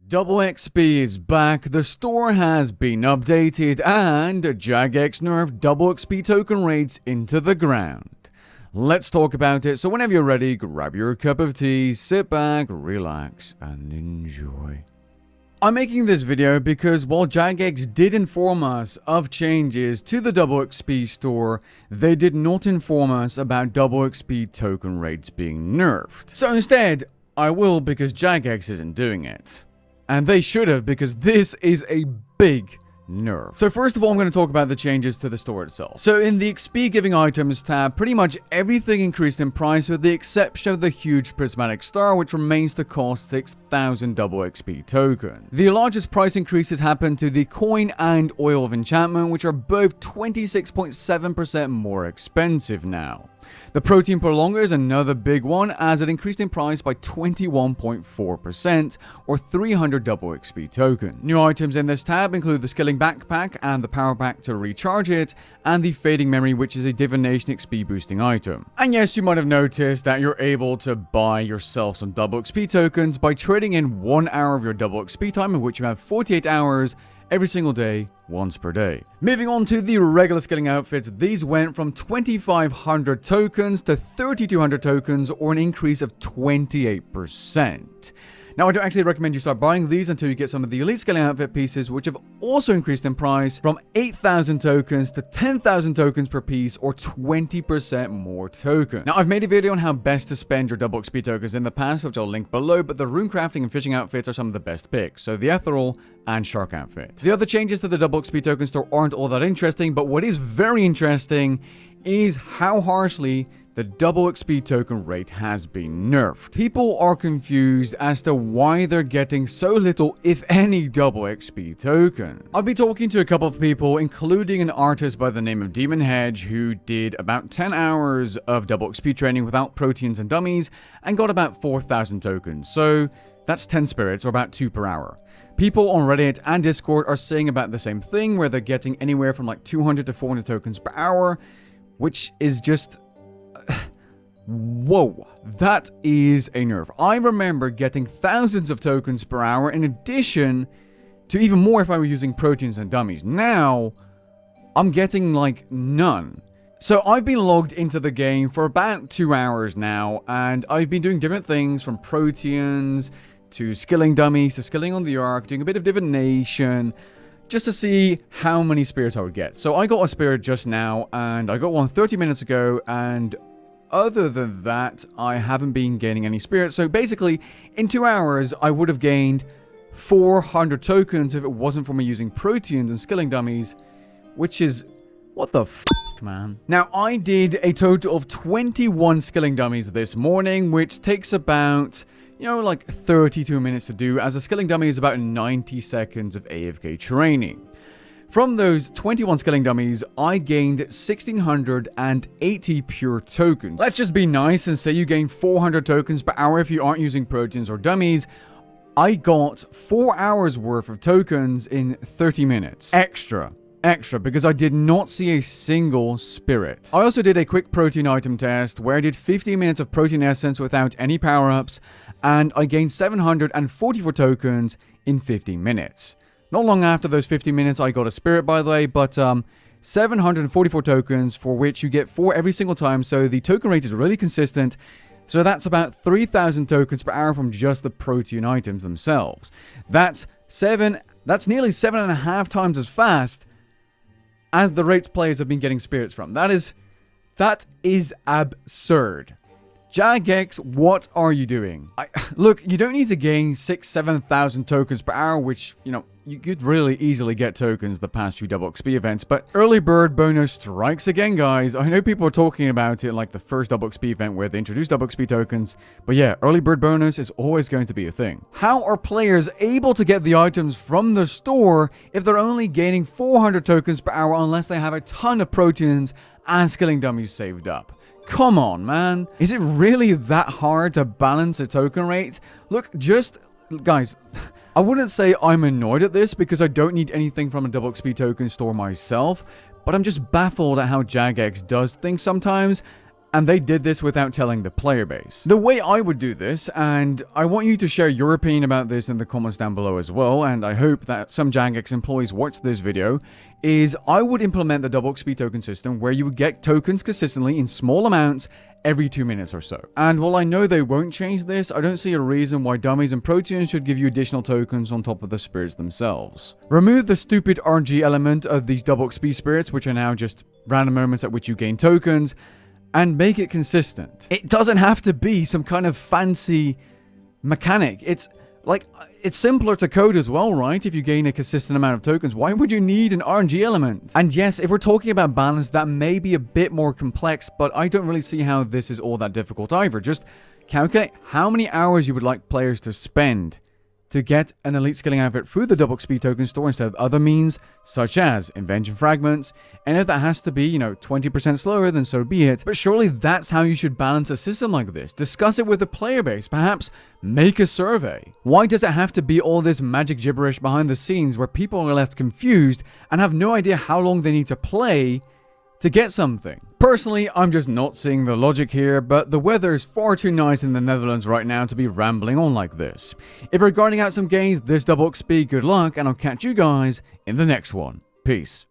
Double XP is back, the store has been updated, and Jagex nerfed double XP token rates into the ground. Let's talk about it, so whenever you're ready, grab your cup of tea, sit back, relax, and enjoy. I'm making this video because while Jagex did inform us of changes to the double XP store, they did not inform us about double XP token rates being nerfed. So instead, I will because Jagex isn't doing it. And they should have, because this is a big nerf. So first of all, I'm going to talk about the changes to the store itself. So in the XP giving items tab, pretty much everything increased in price with the exception of the huge prismatic star, which remains to cost 6,000 double XP token. The largest price increases happened to the coin and oil of enchantment, which are both 26.7% more expensive now. The protein prolonger is another big one, as it increased in price by 21.4%, or 300 double XP token. New items in this tab include the skilling backpack and the power pack to recharge it, and the fading memory, which is a divination XP boosting item. And yes, you might have noticed that you're able to buy yourself some double XP tokens by trading in 1 hour of your double XP time, in which you have 48 hours every single day, once per day. Moving on to the regular skilling outfits, these went from 2,500 tokens to 3,200 tokens, or an increase of 28%. Now, I don't actually recommend you start buying these until you get some of the elite skilling outfit pieces, which have also increased in price from 8,000 tokens to 10,000 tokens per piece, or 20% more token. Now, I've made a video on how best to spend your double XP tokens in the past, which I'll link below, but the rune crafting and fishing outfits are some of the best picks, so the ethereal and shark outfit. The other changes to the double XP token store aren't all that interesting, but what is very interesting is how harshly the double XP token rate has been nerfed. People are confused as to why they're getting so little, if any, double XP token. I've been talking to a couple of people, including an artist by the name of Demon Hedge, who did about 10 hours of double XP training without proteins and dummies, and got about 4,000 tokens. So that's 10 spirits, or about 2 per hour. People on Reddit and Discord are saying about the same thing, where they're getting anywhere from like 200 to 400 tokens per hour, which is just... whoa, that is a nerf. I remember getting thousands of tokens per hour in addition to even more if I were using proteins and dummies. Now, I'm getting like none. So I've been logged into the game for about 2 hours now, and I've been doing different things from proteins to skilling dummies to skilling on the arc, doing a bit of divination, just to see how many spirits I would get. So I got a spirit just now, and I got one 30 minutes ago, and other than that, I haven't been gaining any spirits. So basically, in 2 hours, I would have gained 400 tokens if it wasn't for me using proteins and skilling dummies, which is... what the f***, man? Now, I did a total of 21 skilling dummies this morning, which takes about, you know, like 32 minutes to do, as a skilling dummy is about 90 seconds of AFK training. From those 21 skilling dummies, I gained 1,680 pure tokens. Let's just be nice and say you gain 400 tokens per hour if you aren't using proteins or dummies. I got 4 hours worth of tokens in 30 minutes. Extra, because I did not see a single spirit. I also did a quick protein item test where I did 15 minutes of protein essence without any power-ups, and I gained 744 tokens in 15 minutes. Not long after those 15 minutes, I got a spirit, by the way, but 744 tokens, for which you get 4 every single time, so the token rate is really consistent. So that's about 3,000 tokens per hour from just the protein items themselves. That's nearly 7.5 times as fast as the rates players have been getting spirits from. That is absurd. Jagex, what are you doing? Look, you don't need to gain 6,000-7,000 tokens per hour, which, you know, you could really easily get tokens the past few double XP events, but early bird bonus strikes again, guys. I know people are talking about it like the first double XP event where they introduced double XP tokens, but yeah, early bird bonus is always going to be a thing. How are players able to get the items from the store if they're only gaining 400 tokens per hour unless they have a ton of proteins and skilling dummies saved up? Come on, man. Is it really that hard to balance a token rate? Look, guys, I wouldn't say I'm annoyed at this because I don't need anything from a double XP token store myself, but I'm just baffled at how Jagex does things sometimes, And they did this without telling the player base. The way I would do this, and I want you to share your opinion about this in the comments down below as well, and I hope that some Jagex employees watch this video, is I would implement the double XP token system where you would get tokens consistently in small amounts every 2 minutes or so. And while I know they won't change this, I don't see a reason why dummies and proteins should give you additional tokens on top of the spirits themselves. Remove the stupid RNG element of these double XP spirits, which are now just random moments at which you gain tokens, and make it consistent. It doesn't have to be some kind of fancy mechanic. It's simpler to code as well, right? If you gain a consistent amount of tokens, why would you need an RNG element? And yes, if we're talking about balance, that may be a bit more complex, but I don't really see how this is all that difficult either. Just calculate how many hours you would like players to spend to get an elite skilling outfit through the double XP token store instead of other means, such as invention fragments. And if that has to be, 20% slower, then so be it. But surely that's how you should balance a system like this. Discuss it with the player base. Perhaps make a survey. Why does it have to be all this magic gibberish behind the scenes where people are left confused and have no idea how long they need to play to get something? Personally, I'm just not seeing the logic here, but the weather is far too nice in the Netherlands right now to be rambling on like this. If you're grinding out some gains this double XP, good luck, and I'll catch you guys in the next one. Peace.